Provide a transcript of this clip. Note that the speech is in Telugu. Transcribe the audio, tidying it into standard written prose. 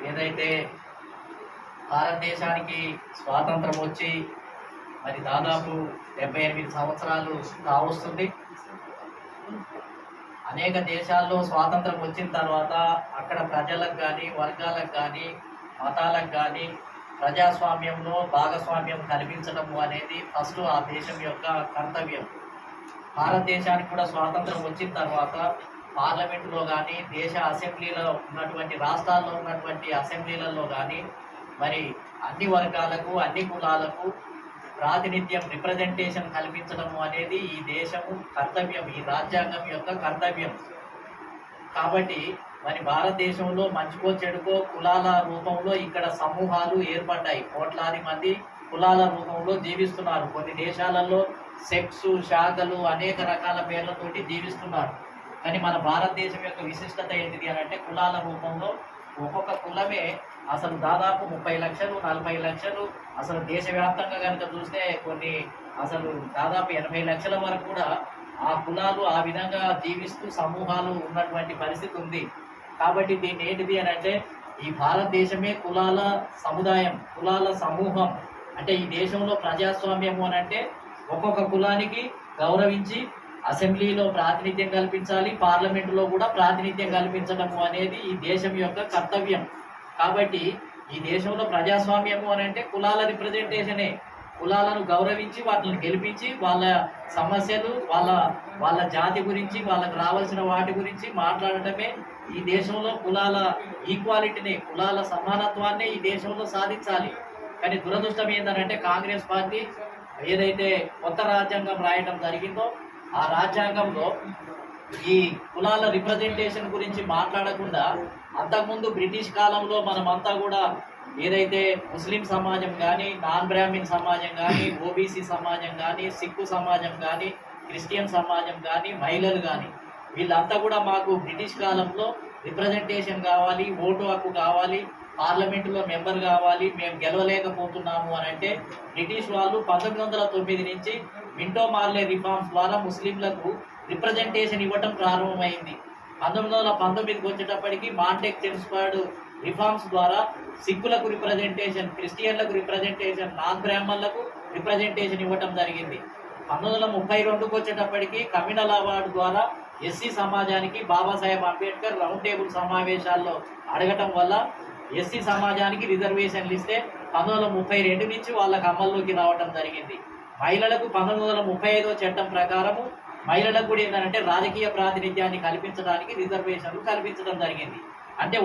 ఏదైతే భారతదేశానికి స్వాతంత్రం వచ్చి మరి దాదాపు 78 సంవత్సరాలు కావస్తుంది. అనేక దేశాల్లో స్వాతంత్రం వచ్చిన తర్వాత అక్కడ ప్రజలకు కానీ, వర్గాలకు కానీ, మతాలకు కానీ ప్రజాస్వామ్యంలో భాగస్వామ్యం కల్పించడము అనేది ఫస్ట్ ఆ దేశం యొక్క కర్తవ్యం. భారతదేశానికి కూడా స్వాతంత్రం వచ్చిన తర్వాత పార్లమెంటులో కానీ, దేశ అసెంబ్లీలో ఉన్నటువంటి రాష్ట్రాల్లో ఉన్నటువంటి అసెంబ్లీలలో కానీ మరి అన్ని వర్గాలకు, అన్ని కులాలకు ప్రాతినిధ్యం, రిప్రజెంటేషన్ కల్పించడము అనేది ఈ దేశము కర్తవ్యం, ఈ రాజ్యాంగం యొక్క కర్తవ్యం. కాబట్టి మరి భారతదేశంలో మంచికో చెడుకో కులాల రూపంలో ఇక్కడ సమూహాలు ఏర్పడ్డాయి. కోట్లాది మంది కులాల రూపంలో జీవిస్తున్నారు. కొన్ని దేశాలలో సెక్స్, శాఖలు అనేక రకాల పేర్లతోటి జీవిస్తున్నారు. కానీ మన భారతదేశం యొక్క విశిష్టత ఏంటిది అని అంటే కులాల రూపంలో ఒక్కొక్క కులమే అసలు దాదాపు 30 లక్షలు, 40 లక్షలు, అసలు దేశవ్యాప్తంగా కనుక చూస్తే కొన్ని అసలు దాదాపు 80 లక్షల వరకు కూడా ఆ కులాలు ఆ విధంగా జీవిస్తూ సమూహాలు ఉన్నటువంటి పరిస్థితి ఉంది. కాబట్టి దీన్ని ఏంటిది అని అంటే ఈ భారతదేశమే కులాల సముదాయం, కులాల సమూహం. అంటే ఈ దేశంలో ప్రజాస్వామ్యము అని అంటే ఒక్కొక్క కులానికి గౌరవించి అసెంబ్లీలో ప్రాతినిధ్యం కల్పించాలి, పార్లమెంటులో కూడా ప్రాతినిధ్యం కల్పించడము అనేది ఈ దేశం యొక్క కర్తవ్యం. కాబట్టి ఈ దేశంలో ప్రజాస్వామ్యము అని అంటే కులాల రిప్రజెంటేషనే. కులాలను గౌరవించి వాటిని గెలిపించి వాళ్ళ సమస్యలు, వాళ్ళ జాతి గురించి, వాళ్ళకు రావాల్సిన వాటి గురించి మాట్లాడటమే ఈ దేశంలో కులాల ఈక్వాలిటీని, కులాల సమానత్వాన్ని ఈ దేశంలో సాధించాలి. కానీ దురదృష్టం ఏంటంటే కాంగ్రెస్ పార్టీ ఏదైతే కొత్త రాజ్యాంగం రాయడం జరిగిందో ఆ రాజ్యాంగంలో ఈ కులాల రిప్రజెంటేషన్ గురించి మాట్లాడకుండా అంతకుముందు బ్రిటిష్ కాలంలో మనమంతా కూడా ఏదైతే ముస్లిం సమాజం కానీ, నాన్ బ్రాహ్మిన్ సమాజం కానీ, ఓబీసీ సమాజం కానీ, సిక్కు సమాజం కానీ, క్రిస్టియన్ సమాజం కానీ, మహిళలు కానీ వీళ్ళంతా కూడా మాకు బ్రిటిష్ కాలంలో రిప్రజెంటేషన్ కావాలి, ఓటు హక్కు కావాలి, పార్లమెంటులో మెంబర్ కావాలి, మేము గెలవలేకపోతున్నాము అని అంటే బ్రిటిష్ వాళ్ళు 1909 నుంచి మింటో మార్లే రిఫార్మ్స్ ద్వారా ముస్లింలకు రిప్రజెంటేషన్ ఇవ్వటం ప్రారంభమైంది. 1919కి వచ్చేటప్పటికి మాంటెక్ చెమ్స్ఫర్డ్ రిఫార్మ్స్ ద్వారా సిక్కులకు రిప్రజెంటేషన్, క్రిస్టియన్లకు రిప్రజెంటేషన్, నాన్ బ్రాహ్మణులకు రిప్రజెంటేషన్ ఇవ్వటం జరిగింది. 1932కి వచ్చేటప్పటికి కమ్యూనల్ అవార్డు ద్వారా ఎస్సీ సమాజానికి బాబాసాహెబ్ అంబేద్కర్ రౌండ్ టేబుల్ సమావేశాల్లో అడగటం వల్ల ఎస్సీ సమాజానికి రిజర్వేషన్లు ఇస్తే 1932 నుంచి వాళ్ళకి అమల్లోకి రావటం జరిగింది. మహిళలకు 1935 చట్టం ప్రకారము మహిళలకు కూడా ఏంటంటే రాజకీయ ప్రాతినిధ్యాన్ని కల్పించడానికి రిజర్వేషన్లు కల్పించడం జరిగింది. అంటే